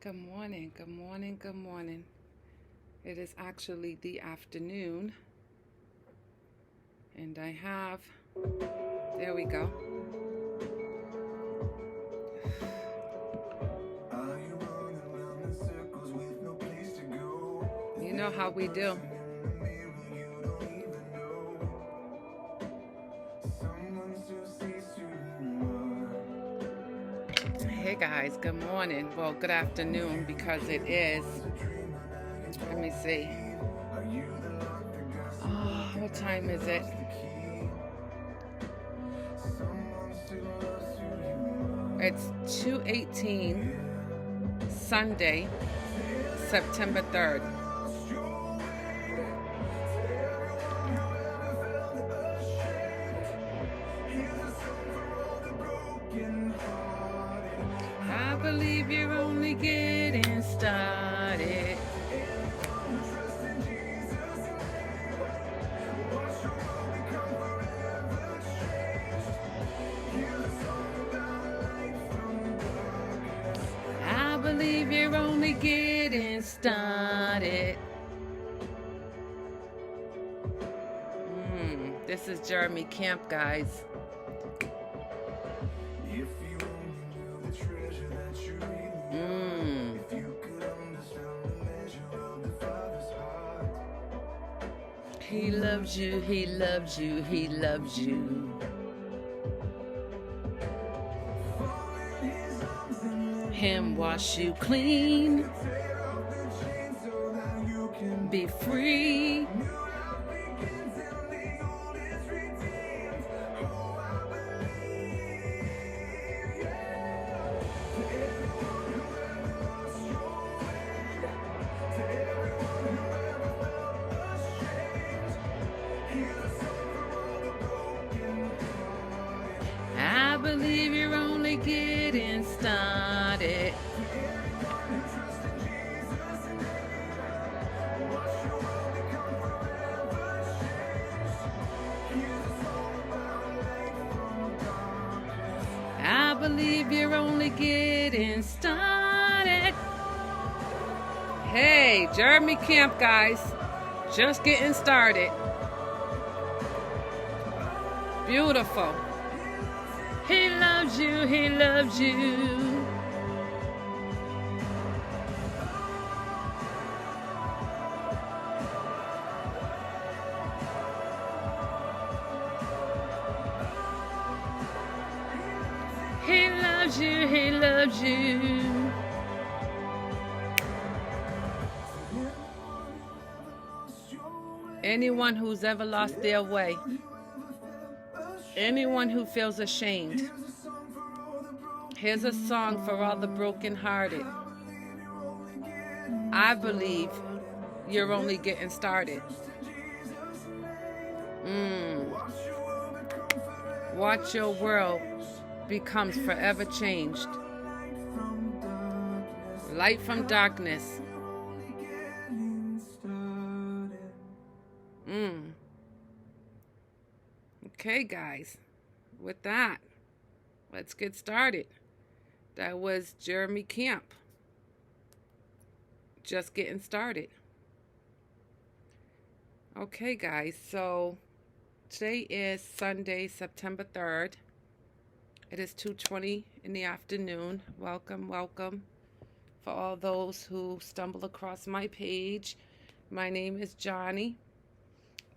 Good morning, good morning, good morning. It is actually the afternoon, and there we go. You know how we do. Hey guys, good morning. Well, good afternoon because it is. Let me see. Oh, what time is it? It's 2:18, Sunday, September 3rd. I believe you're only getting started. I believe you're only getting started. This is Jeremy Camp, guys. He loves you, he loves you, he loves you. Him wash you clean. Be free. I believe you're only getting started. I believe you're only getting started. Hey, Jeremy Camp, guys. Just getting started. Beautiful. He loves you, he loves you. He loves you, he loves you. Anyone who's ever lost their way, anyone who feels ashamed, here's a song for all the brokenhearted. I believe you're only getting started. Watch your world becomes forever changed. Light from darkness. Okay, guys. With that, let's get started. That was Jeremy Camp. Just getting started. Okay, guys. So today is Sunday, September 3rd. It is 2:20 in the afternoon. Welcome, welcome. For all those who stumble across my page, my name is Johnny,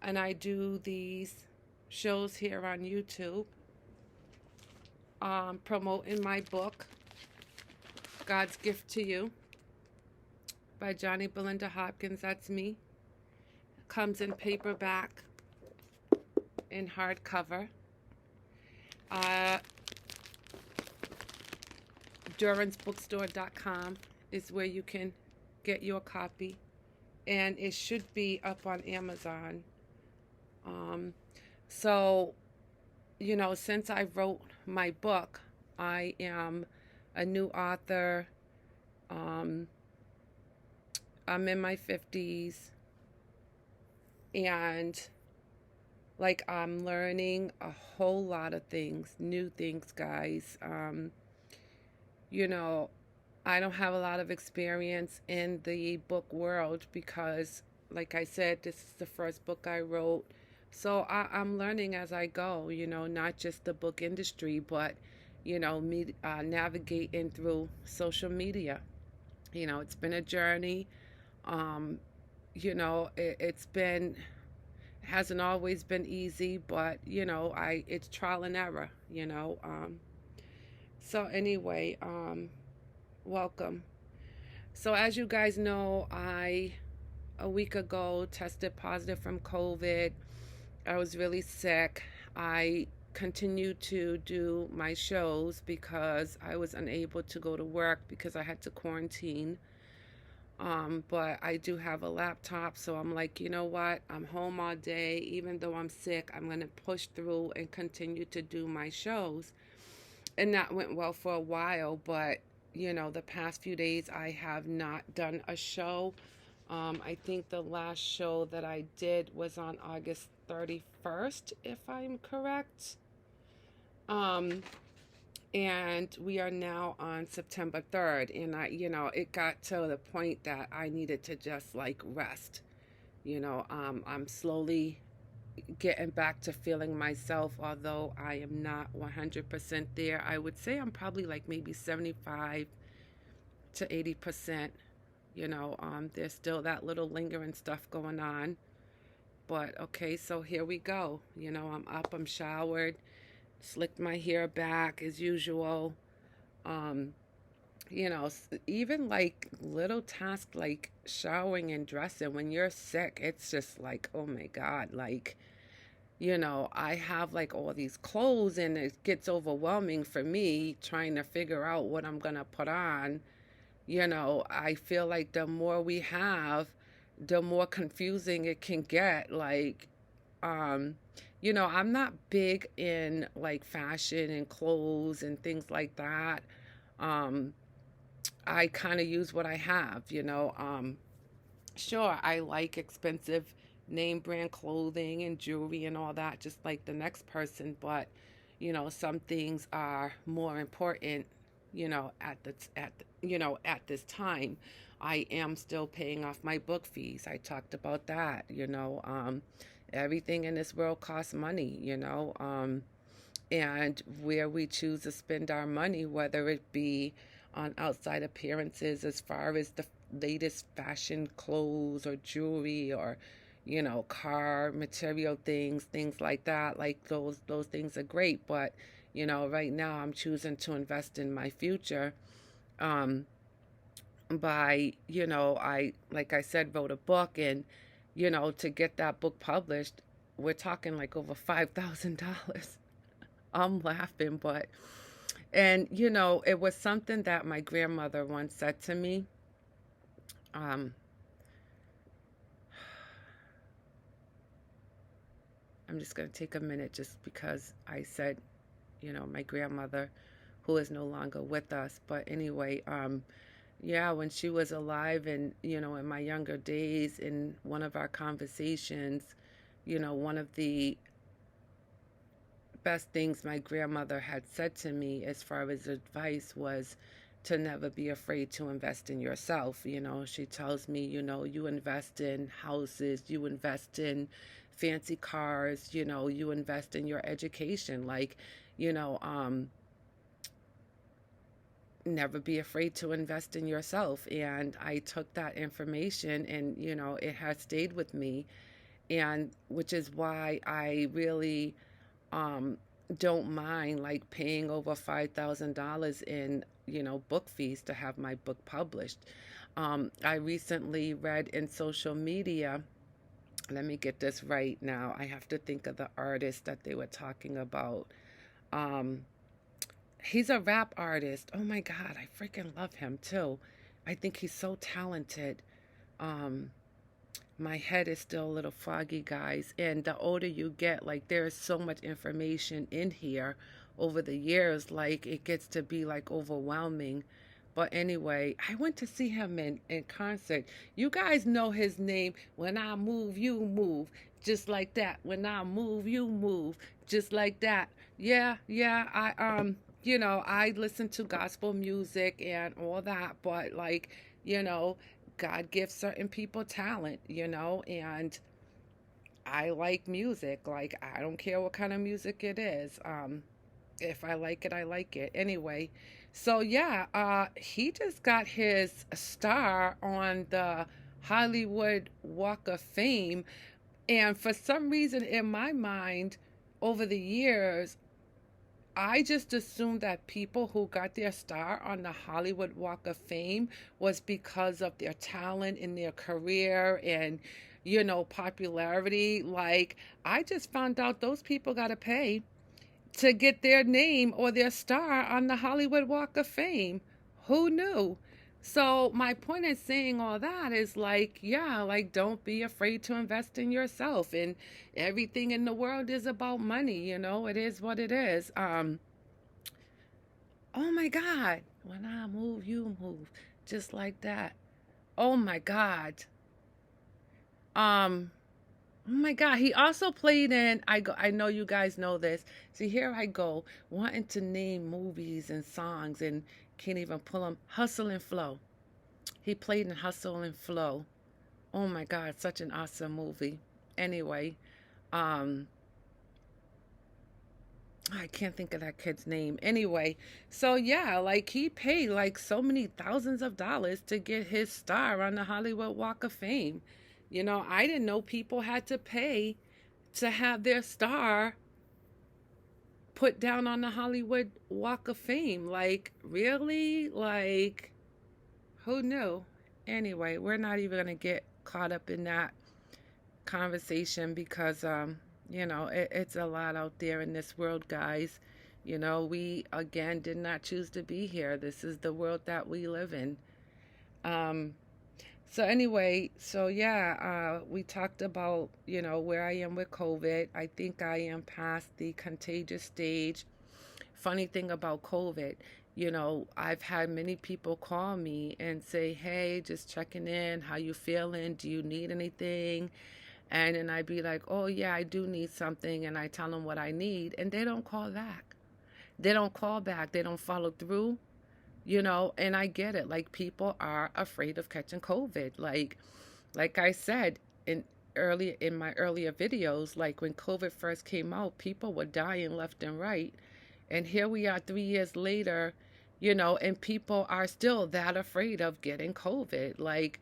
and I do these shows here on YouTube, promoting my book, God's Gift to You, by Johnny Belinda Hopkins. That's me. Comes in paperback, in hardcover. DuransBookstore.com is where you can get your copy, and it should be up on Amazon. So, since I wrote my book, I am a new author. I'm in my 50s, and I'm learning a whole lot of things, new things, guys. I don't have a lot of experience in the book world because, like I said, this is the first book I wrote. So I'm learning as I go, not just the book industry, but, me navigating through social media. It's been a journey. Um, it's been, hasn't always been easy, but, it's trial and error. So anyway, welcome. So, as you guys know, a week ago, tested positive from COVID. I was really sick. I continued to do my shows because I was unable to go to work because I had to quarantine. But I do have a laptop, so I'm like, you know what? I'm home all day. Even though I'm sick, I'm going to push through and continue to do my shows. And that went well for a while, but the past few days I have not done a show. I think the last show that I did was on August 31st, if I'm correct. Um, and we are now on September 3rd, and it got to the point that I needed to just like rest. I'm slowly getting back to feeling myself, although I am not 100% there. I would say I'm probably like maybe 75 to 80%. There's still that little lingering stuff going on. But okay, so here we go. I'm up, I'm showered, slicked my hair back as usual. Um, Even like little tasks like showering and dressing when you're sick, it's just like, oh my God, like, I have like all these clothes and it gets overwhelming for me trying to figure out what I'm going to put on. I feel like the more we have, the more confusing it can get. Like, um, I'm not big in like fashion and clothes and things like that. Um, I kind of use what I have. Sure, I like expensive name brand clothing and jewelry and all that, just like the next person, but some things are more important, at this time. I am still paying off my book fees. I talked about that. Everything in this world costs money. And where we choose to spend our money, whether it be on outside appearances as far as the latest fashion clothes or jewelry or car material things like that, like those things are great, but right now I'm choosing to invest in my future. um by I, like I said, wrote a book, and to get that book published, we're talking like over $5,000. I'm laughing, but and it was something that my grandmother once said to me. um I'm just going to take a minute just because I said, my grandmother, who is no longer with us. But anyway, yeah, when she was alive and, in my younger days, in one of our conversations, one of the best things my grandmother had said to me as far as advice was to never be afraid to invest in yourself. She tells me, you invest in houses, you invest in fancy cars, you invest in your education. Like, you know, um, never be afraid to invest in yourself. And I took that information and, it has stayed with me. And which is why I really um, don't mind like paying over $5,000 in, book fees to have my book published. I recently read in social media, let me get this right now. I have to think of the artist that they were talking about. Um, he's a rap artist. Oh my God, I freaking love him too. I think he's so talented. Um, my head is still a little foggy, guys. And the older you get, like, there is so much information in here over the years, like, it gets to be like overwhelming. But anyway, I went to see him in concert. You guys know his name. When I move, you move. Just like that. When I move, you move. Just like that. Yeah, yeah. I listen to gospel music and all that, but like, you know, God gives certain people talent, and I like music. Like, I don't care what kind of music it is. If I like it, I like it. Anyway, so yeah, he just got his star on the Hollywood Walk of Fame. And for some reason in my mind, over the years, I just assumed that people who got their star on the Hollywood Walk of Fame was because of their talent in their career and, popularity. Like, I just found out those people got to pay to get their name or their star on the Hollywood Walk of Fame. Who knew? So, my point in saying all that is like, yeah, like, don't be afraid to invest in yourself. And everything in the world is about money, it is what it is. Oh my God, when I move, you move. Just like that. Oh my God. Um, Oh my God, he also played in I know you guys know this. See, here I go, wanting to name movies and songs and can't even pull them. Hustle and Flow. He played in Hustle and Flow. Oh my God, such an awesome movie. Anyway, um I can't think of that kid's name. Anyway, so yeah, like he paid like so many thousands of dollars to get his star on the Hollywood Walk of Fame. I didn't know people had to pay to have their star put down on the Hollywood Walk of Fame. Like, really? Like, who knew? Anyway, we're not even going to get caught up in that conversation because, it's a lot out there in this world, guys. We, again, did not choose to be here. This is the world that we live in. Um, So anyway, so yeah, we talked about, where I am with COVID. I think I am past the contagious stage. Funny thing about COVID, I've had many people call me and say, "Hey, just checking in. How you feeling? Do you need anything?" And then I'd be like, "Oh yeah, I do need something." And I tell them what I need, and they don't call back. They don't call back. They don't follow through. And I get it. Like, people are afraid of catching COVID. Like I said in my earlier videos, like when COVID first came out, people were dying left and right. And here we are 3 years later, and people are still that afraid of getting COVID. Like,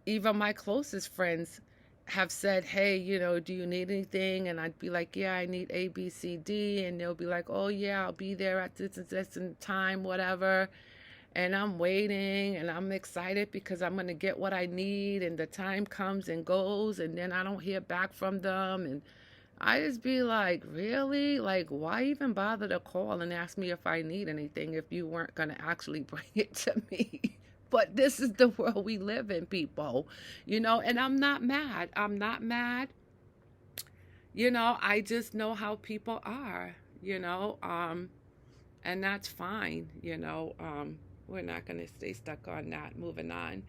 even my closest friends have said, "Hey, do you need anything?" And I'd be like, "Yeah, I need A, B, C, D." And they'll be like, "Oh, yeah, I'll be there at this and this and time, whatever." And I'm waiting and I'm excited because I'm going to get what I need. And the time comes and goes, and then I don't hear back from them. And I just be like, really? Like, why even bother to call and ask me if I need anything if you weren't going to actually bring it to me? But this is the world we live in, people, and I'm not mad. I'm not mad. I just know how people are, and that's fine. We're not going to stay stuck on that. Moving on.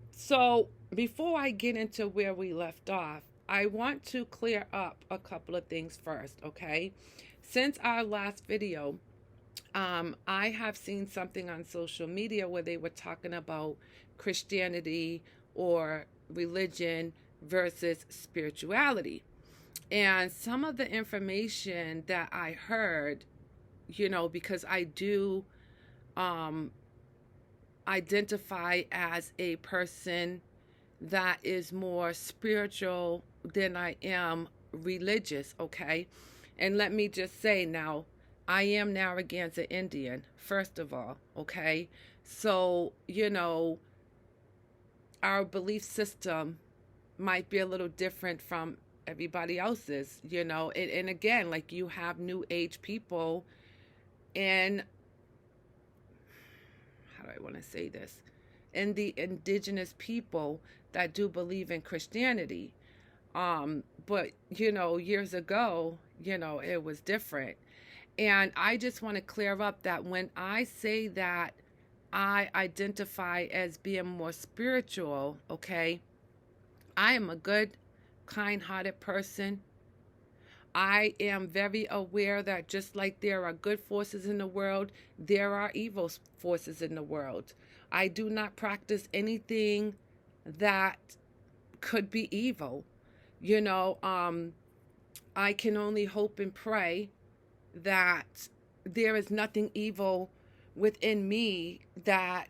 So before I get into where we left off, I want to clear up a couple of things first, okay? Since our last video, I have seen something on social media where they were talking about Christianity or religion versus spirituality. And some of the information that I heard, because I do um, identify as a person that is more spiritual than I am religious, okay? And let me just say now, I am Narragansett Indian, first of all, okay? So, our belief system might be a little different from everybody else's, and again, like, you have new age people and how do I want to say this? And the indigenous people that do believe in Christianity. But, years ago, it was different. And I just want to clear up that when I say that I identify as being more spiritual, okay, I am a good, kind hearted person. I am very aware that just like there are good forces in the world, there are evil forces in the world. I do not practice anything that could be evil. You know, I can only hope and pray that there is nothing evil within me that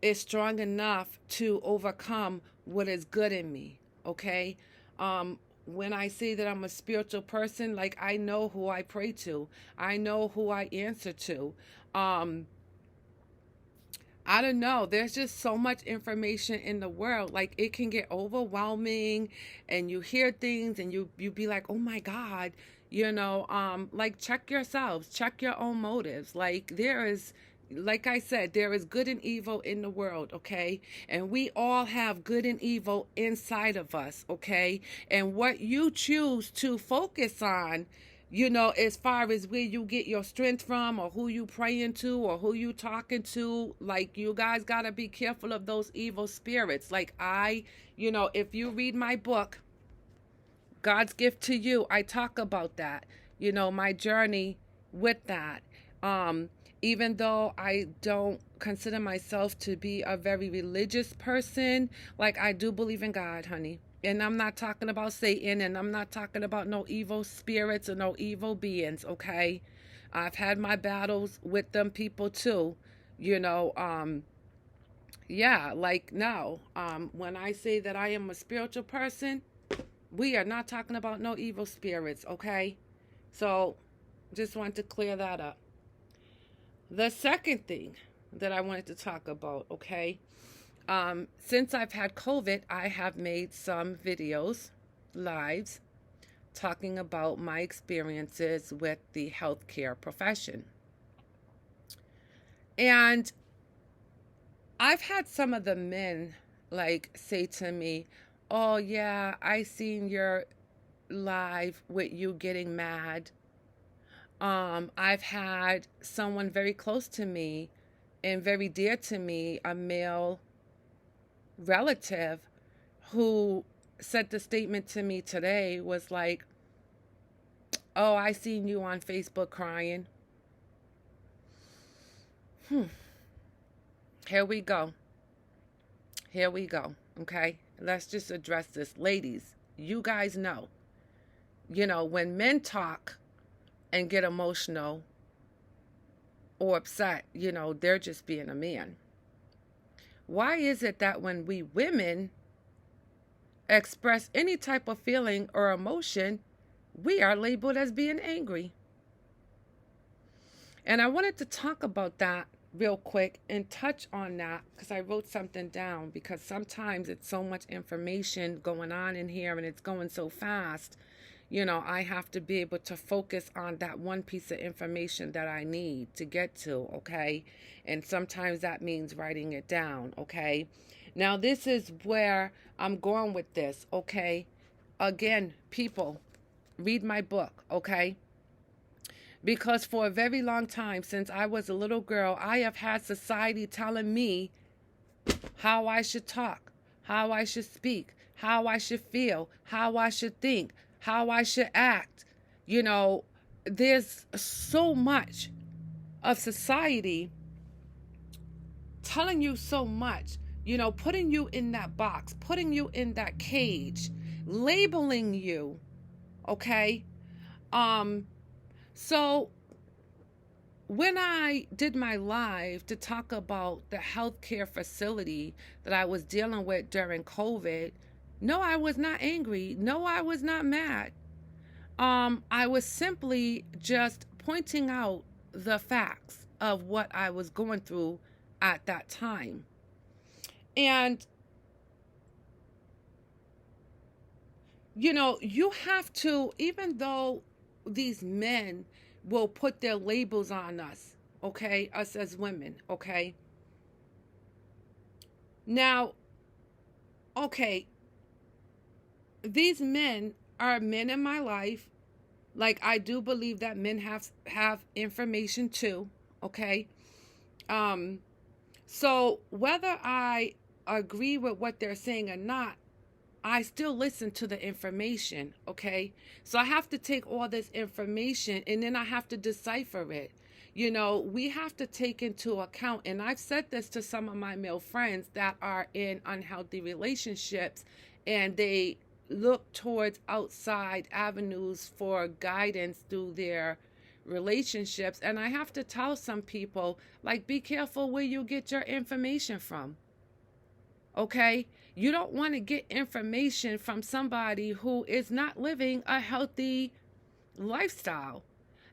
is strong enough to overcome what is good in me. Okay. When I say that I'm a spiritual person, like, I know who I pray to, I know who I answer to. um I don't know. There's just so much information in the world. Like, it can get overwhelming, and you hear things and you be like, "Oh my God." Like, check yourselves, check your own motives. Like, like I said, there is good and evil in the world, okay? And we all have good and evil inside of us, okay? And what you choose to focus on, as far as where you get your strength from, or who you praying to, or who you talking to, like, you guys got to be careful of those evil spirits. Like, if you read my book, God's Gift to You, I talk about that, my journey with that. Even though I don't consider myself to be a very religious person, like, I do believe in God, honey. And I'm not talking about Satan, and I'm not talking about no evil spirits or no evil beings, okay? I've had my battles with them people too, you know. Yeah, like, no. When I say that I am a spiritual person, we are not talking about no evil spirits, okay? So, just want to clear that up. The second thing that I wanted to talk about, okay? Since I've had COVID, I have made some videos, lives, talking about my experiences with the healthcare profession. And I've had some of the men, like, say to me, "Oh yeah, I seen your live with you getting mad." I've had someone very close to me and very dear to me, a male relative, who said the statement to me today, was like, "Oh, I seen you on Facebook crying." Here we go. Here we go. Okay. Let's just address this. Ladies, you guys know, when men talk and get emotional or upset, they're just being a man. Why is it that when we women express any type of feeling or emotion, we are labeled as being angry? And I wanted to talk about that real quick and touch on that, because I wrote something down, because sometimes it's so much information going on in here and it's going so fast. I have to be able to focus on that one piece of information that I need to get to, okay? And sometimes that means writing it down, okay? Now, this is where I'm going with this, okay? Again, people, read my book, okay? Because for a very long time, since I was a little girl, I have had society telling me how I should talk, how I should speak, how I should feel, how I should think, how I should act. There's so much of society telling you so much, putting you in that box, putting you in that cage, labeling you, okay? So when I did my live to talk about the healthcare facility that I was dealing with during COVID, no, I was not angry. No, I was not mad. I was simply just pointing out the facts of what I was going through at that time. And, you have to, even though these men will put their labels on us, okay, us as women, okay? Now, okay, these men are men in my life. Like, I do believe that men have information too, okay? So whether I agree with what they're saying or not, I still listen to the information, okay? So I have to take all this information and then I have to decipher it. We have to take into account, and I've said this to some of my male friends that are in unhealthy relationships, and they look towards outside avenues for guidance through their relationships. And I have to tell some people, like, be careful where you get your information from. Okay? You don't want to get information from somebody who is not living a healthy lifestyle.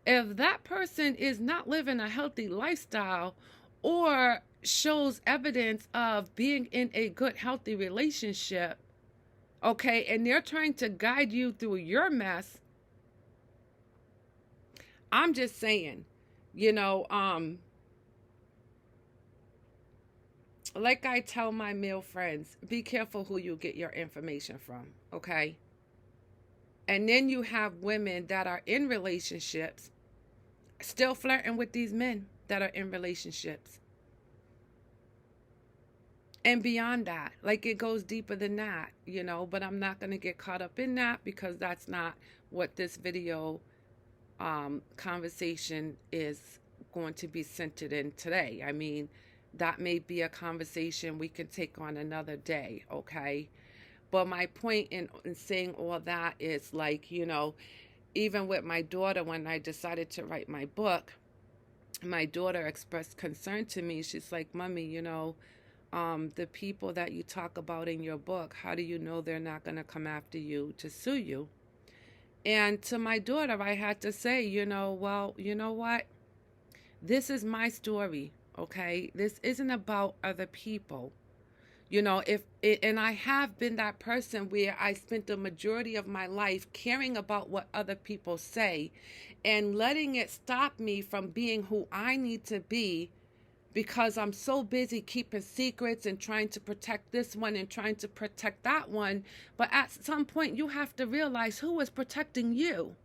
If that person is not living a healthy lifestyle or shows evidence of being in a good, healthy relationship, okay, and they're trying to guide you through your mess, I'm just saying, like I tell my male friends, be careful who you get your information from, okay? And then you have women that are in relationships still flirting with these men that are in relationships. And beyond that, like, it goes deeper than that, but I'm not going to get caught up in that because that's not what this video conversation is going to be centered in today. I mean, that may be a conversation we can take on another day, okay? But my point in saying all that is, like, even with my daughter, when I decided to write my book, my daughter expressed concern to me. She's like, Mommy, the people that you talk about in your book, how do you know they're not going to come after you to sue you? And to my daughter, I had to say, well, you know what? This is my story, okay? This isn't about other people. And I have been that person where I spent the majority of my life caring about what other people say and letting it stop me from being who I need to be, because I'm so busy keeping secrets and trying to protect this one and trying to protect that one. But at some point, you have to realize who is protecting you.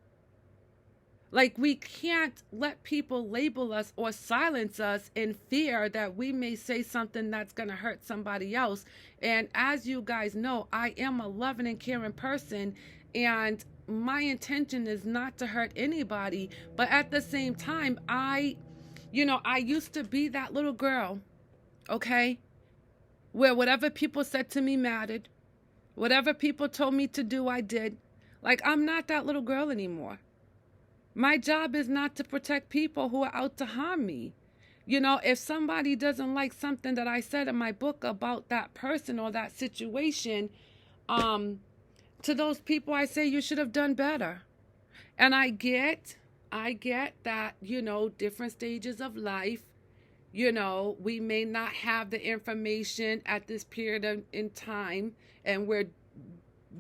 Like, we can't let people label us or silence us in fear that we may say something that's going to hurt somebody else. And as you guys know, I am a loving and caring person, and my intention is not to hurt anybody. But at the same time, I used to be that little girl, okay, where whatever people said to me mattered. Whatever people told me to do, I did. Like, I'm not that little girl anymore. My job is not to protect people who are out to harm me. If somebody doesn't like something that I said in my book about that person or that situation, to those people I say, you should have done better. And I get that, different stages of life, we may not have the information at this period in time, and we're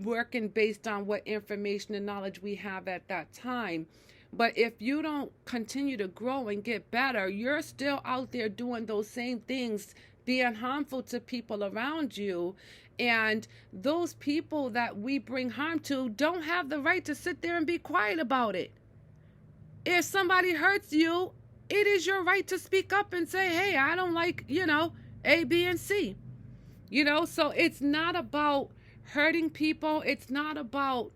working based on what information and knowledge we have at that time. But if you don't continue to grow and get better, you're still out there doing those same things, being harmful to people around you. And those people that we bring harm to don't have the right to sit there and be quiet about it. If somebody hurts you, it is your right to speak up and say, hey, I don't like, A, B, and C. So it's not about hurting people. It's not about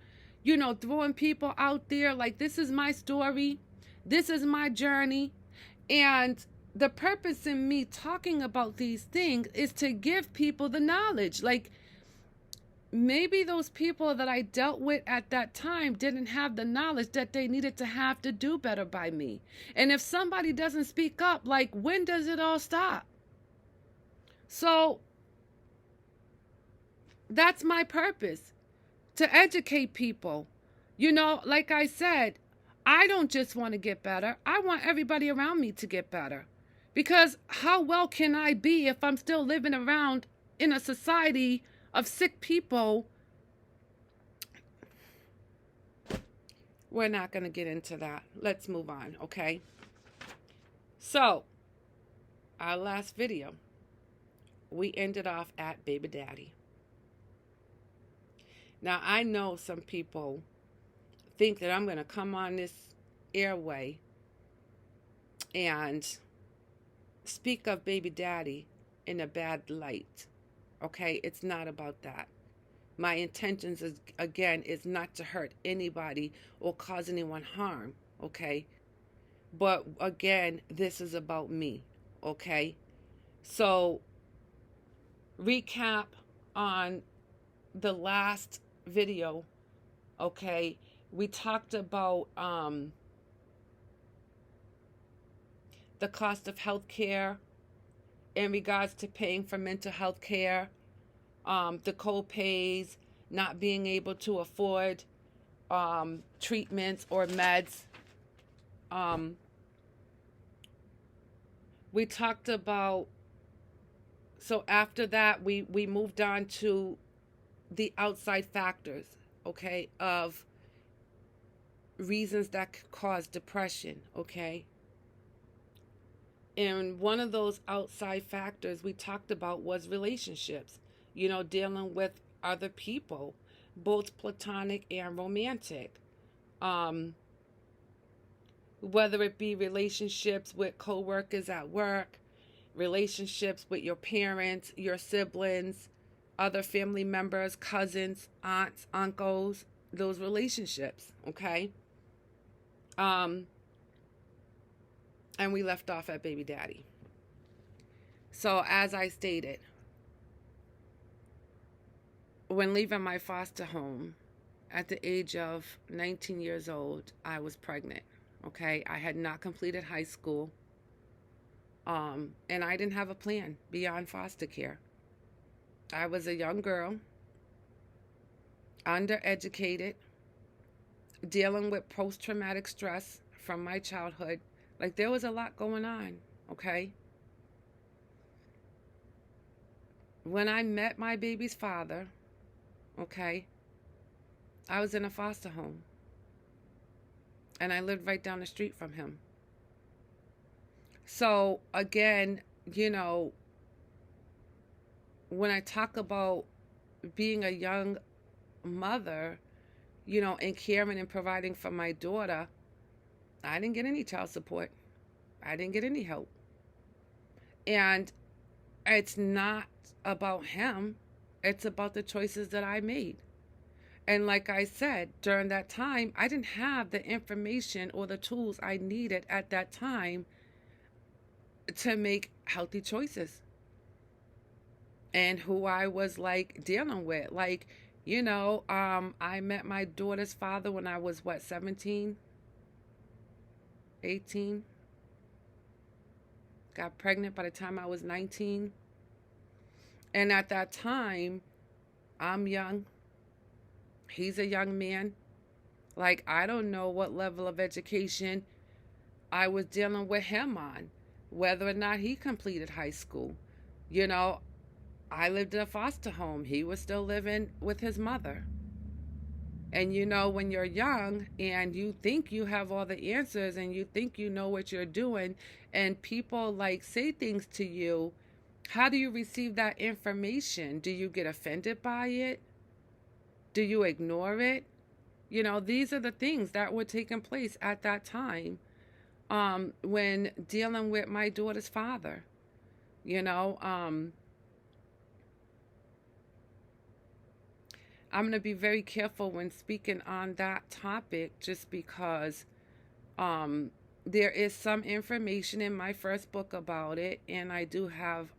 throwing people out there. Like, this is my story. This is my journey. And the purpose in me talking about these things is to give people the knowledge. Like, maybe those people that I dealt with at that time didn't have the knowledge that they needed to have to do better by me. And if somebody doesn't speak up, like, when does it all stop? So that's my purpose. To educate people. Like I said, I don't just want to get better. I want everybody around me to get better. Because how well can I be if I'm still living around in a society of sick people? We're not going to get into that. Let's move on, okay? So, our last video, we ended off at baby daddy. Now, I know some people think that I'm going to come on this airway and speak of baby daddy in a bad light. Okay? It's not about that. My intentions is, again, is not to hurt anybody or cause anyone harm, okay? But again, this is about me, okay? So, recap on the last video, okay? We talked about the cost of health care in regards to paying for mental health care, the co-pays, not being able to afford treatments or meds. We talked about, so after that, we moved on to the outside factors, okay, of reasons that could cause depression, okay? And one of those outside factors we talked about was relationships, dealing with other people, both platonic and romantic. Whether it be relationships with coworkers at work, relationships with your parents, your siblings, other family members, cousins, aunts, uncles, those relationships, okay? And we left off at baby daddy. So as I stated, when leaving my foster home at the age of 19 years old, I was pregnant, okay? I had not completed high school, and I didn't have a plan beyond foster care. I was a young girl, undereducated, dealing with post-traumatic stress from my childhood. Like, there was a lot going on, okay? When I met my baby's father, okay, I was in a foster home. And I lived right down the street from him. So, again, when I talk about being a young mother, and caring and providing for my daughter, I didn't get any child support. I didn't get any help. And it's not about him. It's about the choices that I made. And like I said, during that time, I didn't have the information or the tools I needed at that time to make healthy choices. And who I was dealing with. I met my daughter's father when I was 17, 18. Got pregnant by the time I was 19. And at that time, I'm young. He's a young man. I don't know what level of education I was dealing with him on, whether or not he completed high school. I lived in a foster home. He was still living with his mother. And when you're young and you think you have all the answers and you think you know what you're doing, and people say things to you, how do you receive that information? Do you get offended by it? Do you ignore it? These are the things that were taking place at that time when dealing with my daughter's father. I'm going to be very careful when speaking on that topic, just because there is some information in my first book about it, and I do have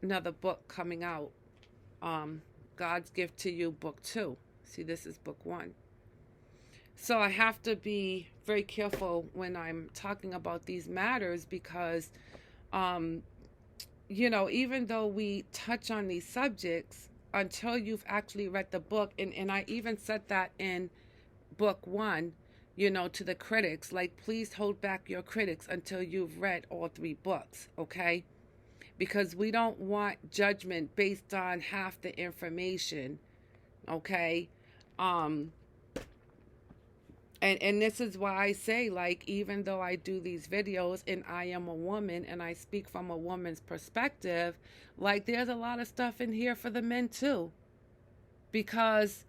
another book coming out, God's Gift to You, Book 2. See, this is Book 1. So I have to be very careful when I'm talking about these matters because even though we touch on these subjects, until you've actually read the book, and I even said that in Book 1, to the critics, please hold back your critics until you've read all 3 books, okay? Because we don't want judgment based on half the information, okay? And this is why I say, even though I do these videos and I am a woman and I speak from a woman's perspective, there's a lot of stuff in here for the men too. Because,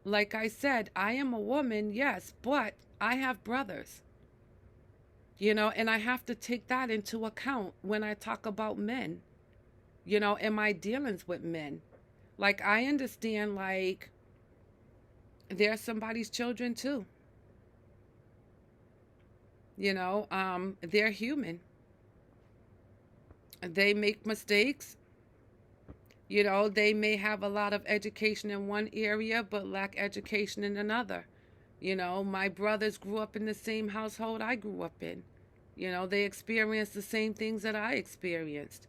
like I said, I am a woman, yes, but I have brothers. And I have to take that into account when I talk about men. in my dealings with men. Like, I understand, like, they're somebody's children too. They're human. They make mistakes. They may have a lot of education in one area, but lack education in another. My brothers grew up in the same household I grew up in. They experienced the same things that I experienced.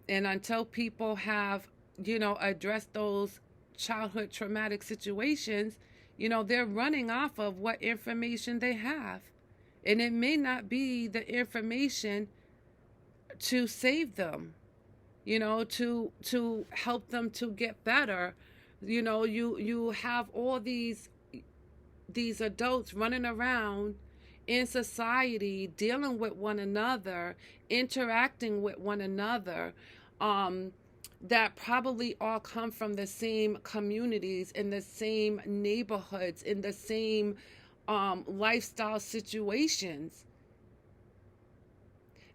And until people have, addressed those childhood traumatic situations, they're running off of what information they have. And it may not be the information to save them, to help them to get better. You have all these adults running around in society, dealing with one another, interacting with one another, that probably all come from the same communities, in the same neighborhoods, in the same lifestyle situations.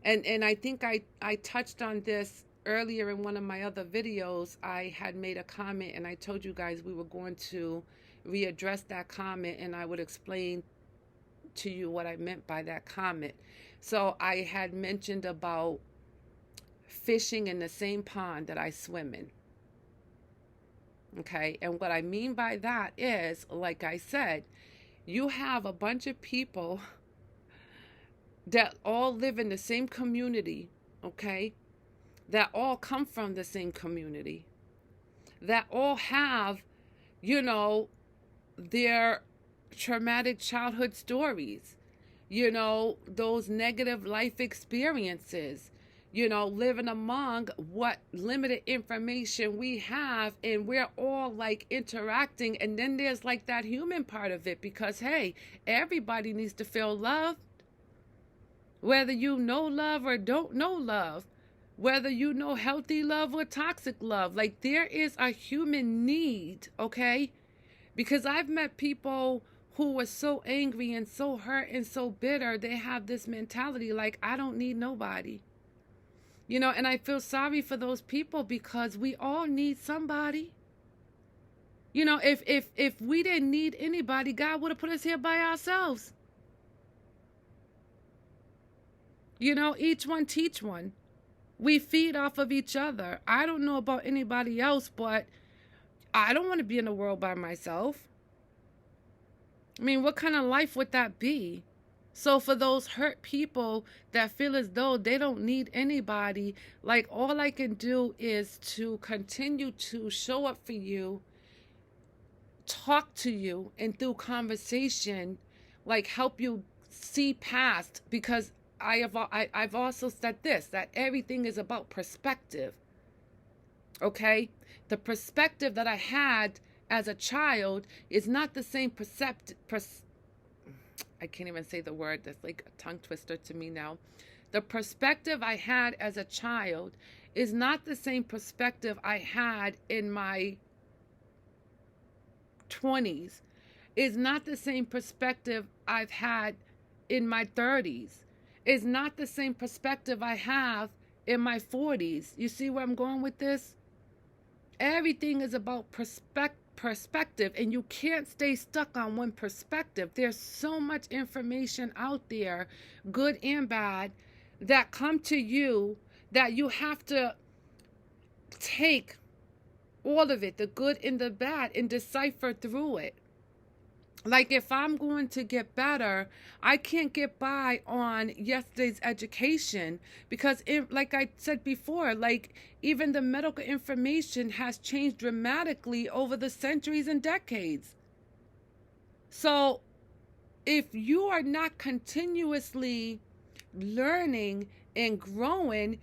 And I think I touched on this earlier in one of my other videos. I had made a comment and I told you guys we were going to readdress that comment, and I would explain to you what I meant by that comment. So I had mentioned about fishing in the same pond that I swim in. Okay, and what I mean by that is, like I said, you have a bunch of people that all live in the same community, okay, that all come from the same community, that all have, their traumatic childhood stories, those negative life experiences, living among what limited information we have, and we're all like interacting. And then there's like that human part of it, because hey, everybody needs to feel loved, whether you know love or don't know love, whether you know healthy love or toxic love. Like, there is a human need, okay? Because I've met people who were so angry and so hurt and so bitter, they have this mentality like, I don't need nobody. And I feel sorry for those people, because we all need somebody. If we didn't need anybody, God would have put us here by ourselves. Each one teach one. We feed off of each other. I don't know about anybody else, but I don't want to be in the world by myself. I mean, what kind of life would that be? So for those hurt people that feel as though they don't need anybody, like, all I can do is to continue to show up for you, talk to you, and through conversation, like, help you see past. Because I've also said this, that everything is about perspective. Okay? The perspective that I had as a child is not the same I can't even say the word. That's like a tongue twister to me now. The perspective I had as a child is not the same perspective I had in my 20s. Is not the same perspective I've had in my 30s. Is not the same perspective I have in my 40s. You see where I'm going with this? Everything is about perspective, and you can't stay stuck on one perspective. There's so much information out there, good and bad, that come to you, that you have to take all of it, the good and the bad, and decipher through it. Like, if I'm going to get better, I can't get by on yesterday's education, because like I said before, like, even the medical information has changed dramatically over the centuries and decades. So if you are not continuously learning and growing,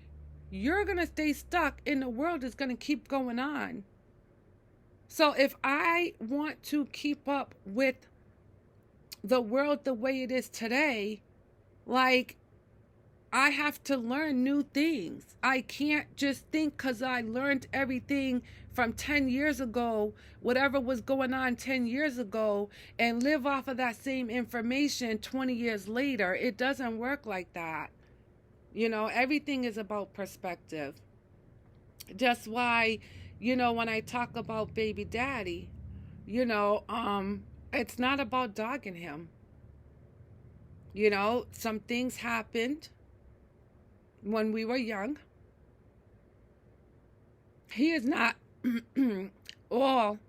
you're going to stay stuck, and the world is going to keep going on. So if I want to keep up with the world the way it is today, like, I have to learn new things. I can't just think because I learned everything from 10 years ago, whatever was going on 10 years ago, and live off of that same information 20 years later. It doesn't work like that. Everything is about perspective. Just why, when I talk about baby daddy, it's not about dogging him. Some things happened when we were young. He is not all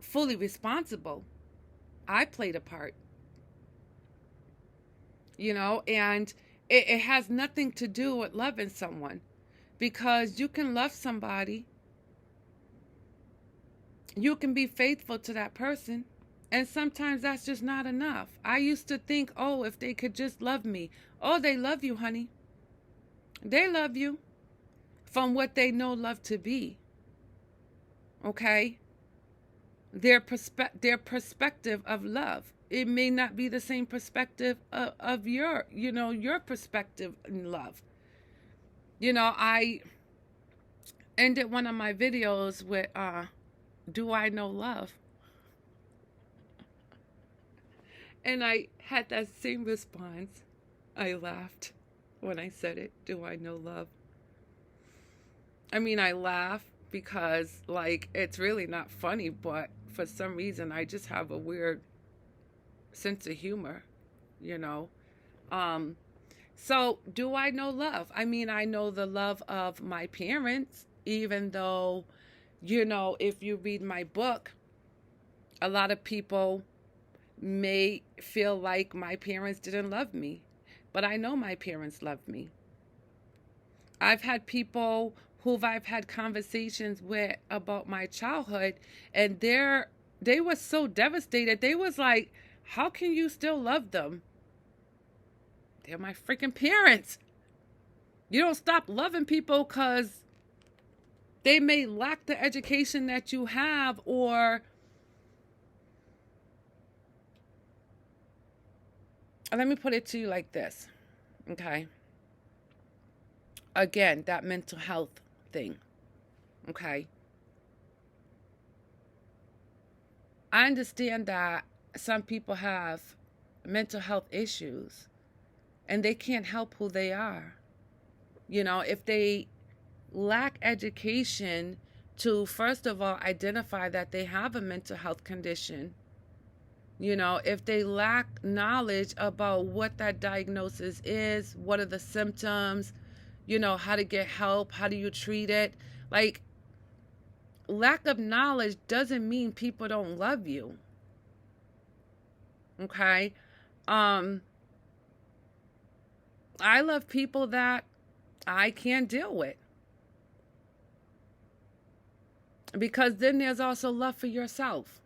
fully responsible. I played a part, and it has nothing to do with loving someone, because you can love somebody, you can be faithful to that person, and sometimes that's just not enough. I used to think, oh, if they could just love me. Oh, they love you, honey. They love you from what they know love to be. Okay? Their perspective of love. It may not be the same perspective of your perspective in love. I ended one of my videos with, do I know love? And I had that same response. I laughed when I said it. Do I know love? I mean, I laugh because, it's really not funny, but for some reason, I just have a weird sense of humor, So, do I know love? I mean, I know the love of my parents, even though, if you read my book, a lot of people may feel like my parents didn't love me, but I know my parents loved me. I've had people I've had conversations with about my childhood, and they were so devastated. They was like, how can you still love them? They're my freaking parents. You don't stop loving people because they may lack the education that you have, or let me put it to you like this, okay? Again, that mental health thing, okay? I understand that some people have mental health issues and they can't help who they are. If they lack education to, first of all, identify that they have a mental health condition, if they lack knowledge about what that diagnosis is, what are the symptoms, how to get help, how do you treat it? Lack of knowledge doesn't mean people don't love you. Okay? I love people that I can't deal with. Because then there's also love for yourself.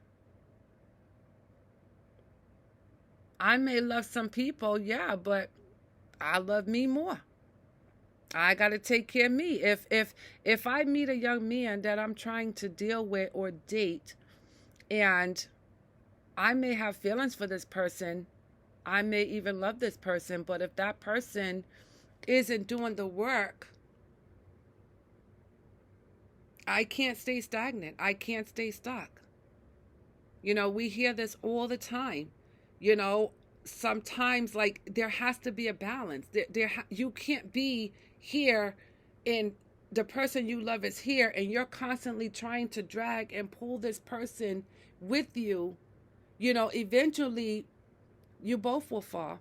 I may love some people, yeah, but I love me more. I got to take care of me. If I meet a young man that I'm trying to deal with or date, and I may have feelings for this person, I may even love this person, but if that person isn't doing the work, I can't stay stagnant. I can't stay stuck. We hear this all the time. Sometimes there has to be a balance. You can't be here and the person you love is here, and you're constantly trying to drag and pull this person with you. Eventually you both will fall.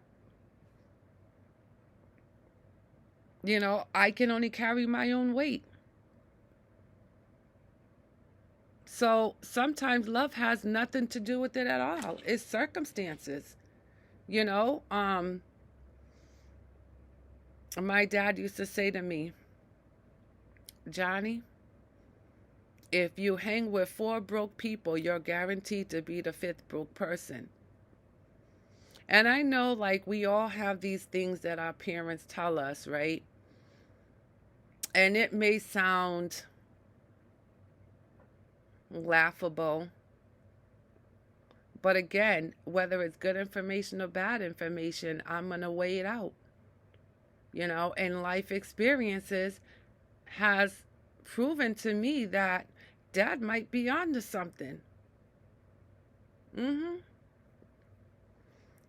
I can only carry my own weight. So sometimes love has nothing to do with it at all. It's circumstances. My dad used to say to me, Johnny, if you hang with 4 broke people, you're guaranteed to be the 5th broke person. And I know, we all have these things that our parents tell us, right? And it may sound laughable, but again, whether it's good information or bad information, I'm going to weigh it out. And life experiences has proven to me that Dad might be onto something.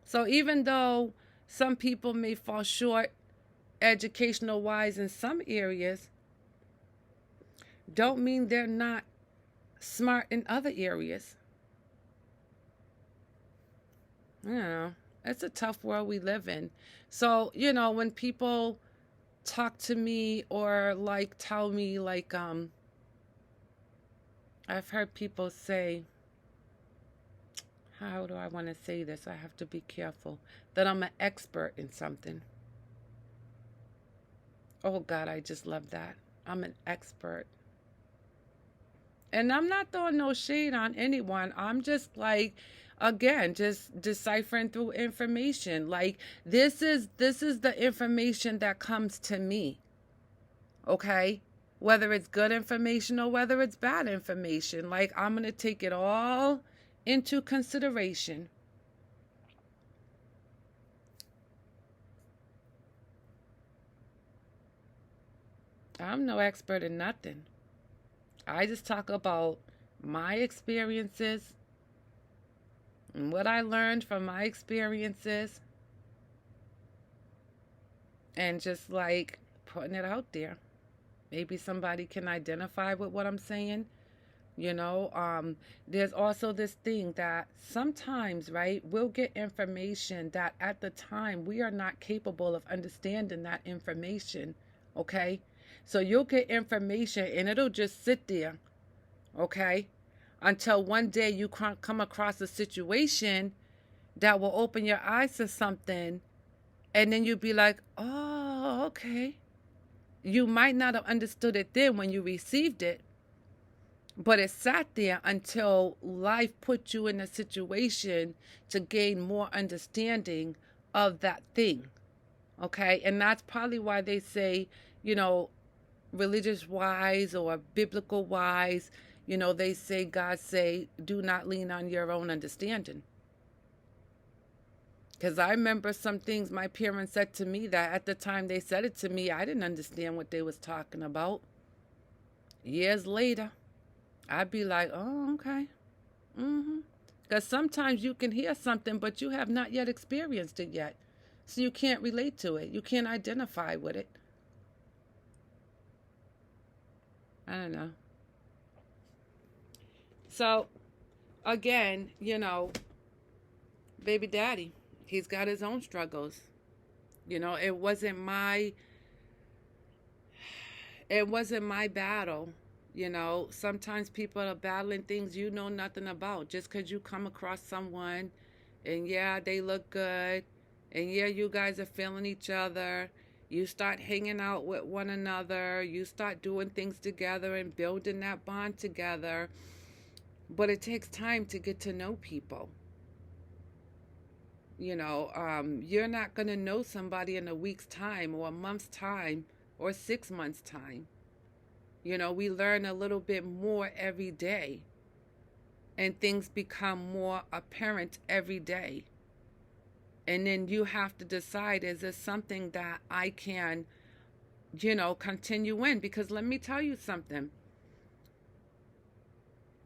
So even though some people may fall short educational wise in some areas don't mean they're not smart in other areas. You know, it's a tough world we live in. So, when people talk to me or like tell me like I've heard people say, how do I want to say this? I have to be careful that I'm an expert in something. Oh God, I just love that. I'm an expert. And I'm not throwing no shade on anyone. I'm just like, again, just deciphering through information. Like this is the information that comes to me. Okay? Whether it's good information or whether it's bad information. Like I'm going to take it all into consideration. I'm no expert in nothing. I just talk about my experiences and what I learned from my experiences and just like putting it out there. Maybe somebody can identify with what I'm saying. There's also this thing that sometimes, right, we'll get information that at the time we are not capable of understanding that information. Okay? So you'll get information and it'll just sit there, okay, until one day you come across a situation that will open your eyes to something, and then you'll be like, oh, okay. You might not have understood it then when you received it, but it sat there until life put you in a situation to gain more understanding of that thing, okay? And that's probably why they say, religious wise or biblical wise, they say, God say, do not lean on your own understanding. Because I remember some things my parents said to me that at the time they said it to me, I didn't understand what they was talking about. Years later, I'd be like, oh, okay. Because sometimes you can hear something, but you have not yet experienced it yet. So you can't relate to it. You can't identify with it. I don't know. So, again, baby daddy, he's got his own struggles. It wasn't my battle. Sometimes people are battling things you know nothing about. Just because you come across someone and yeah, they look good and yeah, you guys are feeling each other. You start hanging out with one another. You start doing things together and building that bond together. But it takes time to get to know people. You're not going to know somebody in a week's time or a month's time or 6 months' time. We learn a little bit more every day. And things become more apparent every day. And then you have to decide, is this something that I can, continue in? Because let me tell you something.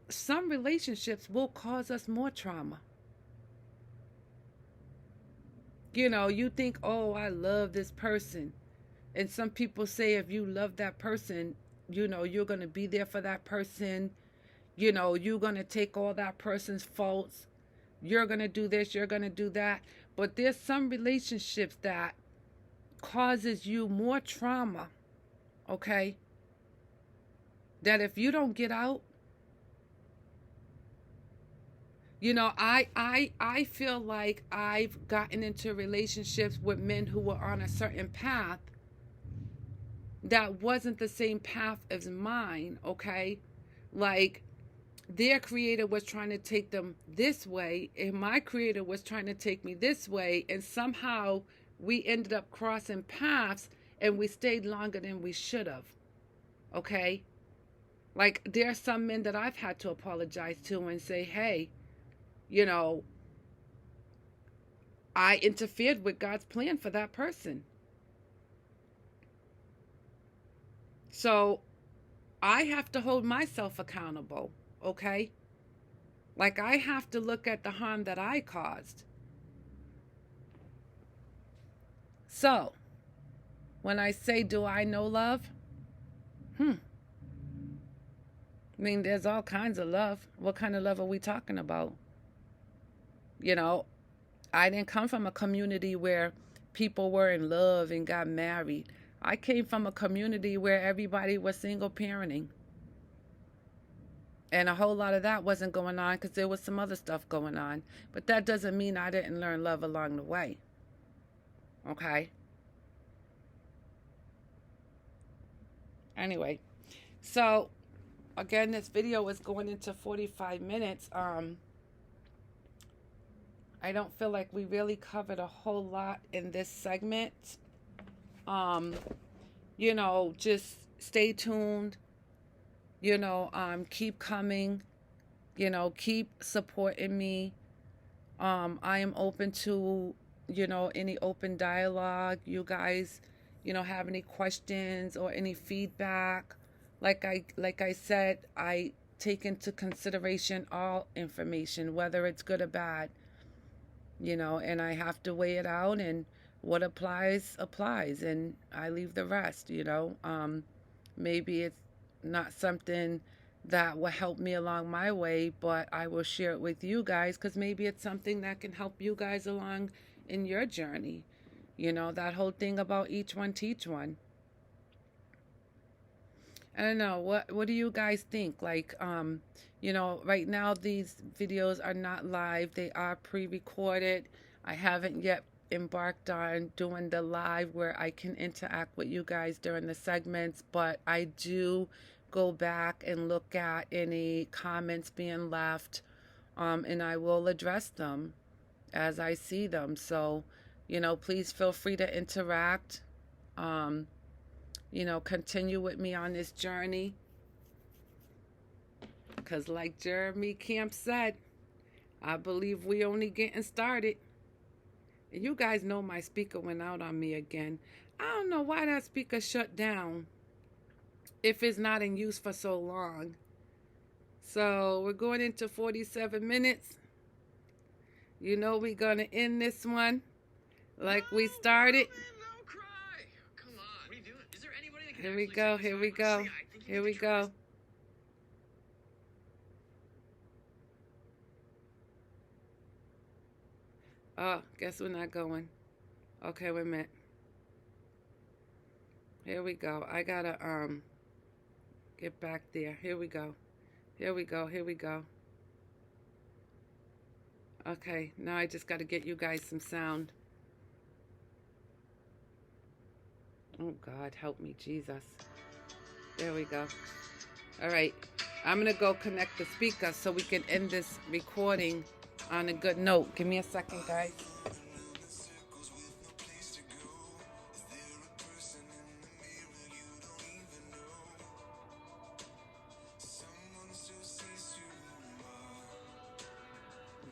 Some relationships will cause us more trauma. You think, oh, I love this person. And some people say if you love that person, you're going to be there for that person. You're going to take all that person's faults. You're going to do this, you're going to do that. But there's some relationships that causes you more trauma, okay? That if you don't get out, I feel like I've gotten into relationships with men who were on a certain path that wasn't the same path as mine, okay? Like their creator was trying to take them this way and my creator was trying to take me this way, and somehow we ended up crossing paths and we stayed longer than we should have, okay? Like there are some men that I've had to apologize to and say, hey, I interfered with God's plan for that person. So I have to hold myself accountable, okay? Like I have to look at the harm that I caused. So when I say, do I know love? I mean, there's all kinds of love. What kind of love are we talking about? You know, I didn't come from a community where people were in love and got married. I came from a community where everybody was single parenting. And a whole lot of that wasn't going on because there was some other stuff going on. But that doesn't mean I didn't learn love along the way. Okay? Anyway, so again, this video is going into 45 minutes. I don't feel like we really covered a whole lot in this segment. You know, just stay tuned. You know, keep coming. You know, keep supporting me. I am open to, you know, any open dialogue. You guys, you know, have any questions or any feedback. Like I said, I take into consideration all information, whether it's good or bad. You know, and I have to weigh it out, and what applies, and I leave the rest, you know. Maybe it's not something that will help me along my way, but I will share it with you guys because maybe it's something that can help you guys along in your journey. You know, that whole thing about each one teach one. I don't know, what do you guys think? Like, you know, right now these videos are not live. They are pre-recorded. I haven't yet embarked on doing the live where I can interact with you guys during the segments, but I do go back and look at any comments being left, and I will address them as I see them. So, you know, please feel free to interact. You know, continue with me on this journey. Because like Jeremy Camp said, I believe we only getting started. And you guys know my speaker went out on me again. I don't know why that speaker shut down if it's not in use for so long. So we're going into 47 minutes. You know we're going to end this one like we started. Here we go, here we go, here we go. Oh, guess we're not going. Okay, wait a minute. Here we go. I gotta, get back there. Here we go. Here we go, here we go. Okay, now I just gotta get you guys some sound. Oh, God, help me, Jesus. There we go. All right. I'm going to go connect the speaker so we can end this recording on a good note. Give me a second, guys.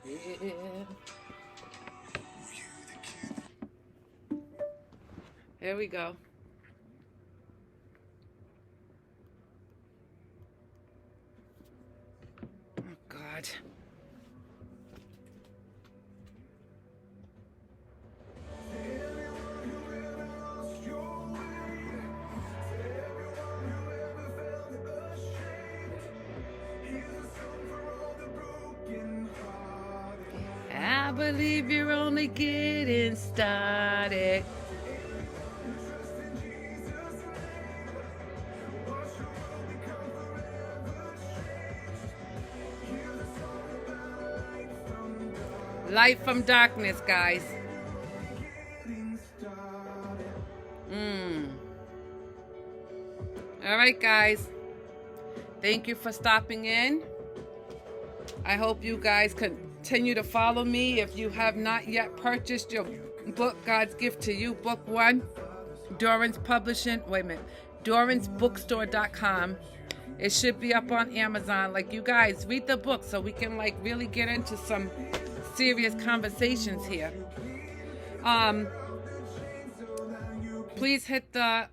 Yeah. Here we go. Oh, God. I believe you're only getting started. Light from darkness, guys. All right, guys. Thank you for stopping in. I hope you guys continue to follow me. If you have not yet purchased your book, God's Gift to You, Book 1, Doran's Publishing. Wait a minute. DoransBookstore.com. It should be up on Amazon. Like, you guys, read the book so we can, like, really get into some serious conversations here. Please hit the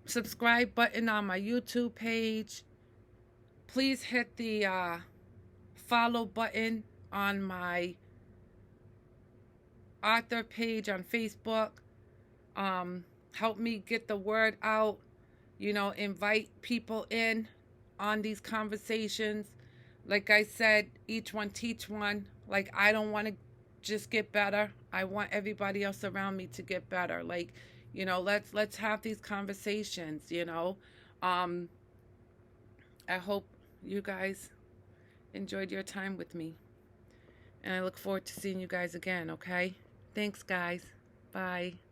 subscribe button on my YouTube page. Please hit the follow button on my author page on Facebook. help me get the word out, you know, invite people in on these conversations. Like I said, each one teach one. Like, I don't want to just get better. I want everybody else around me to get better. Like, you know, let's have these conversations, you know. Um I hope you guys enjoyed your time with me. And I look forward to seeing you guys again, okay? Thanks, guys. Bye.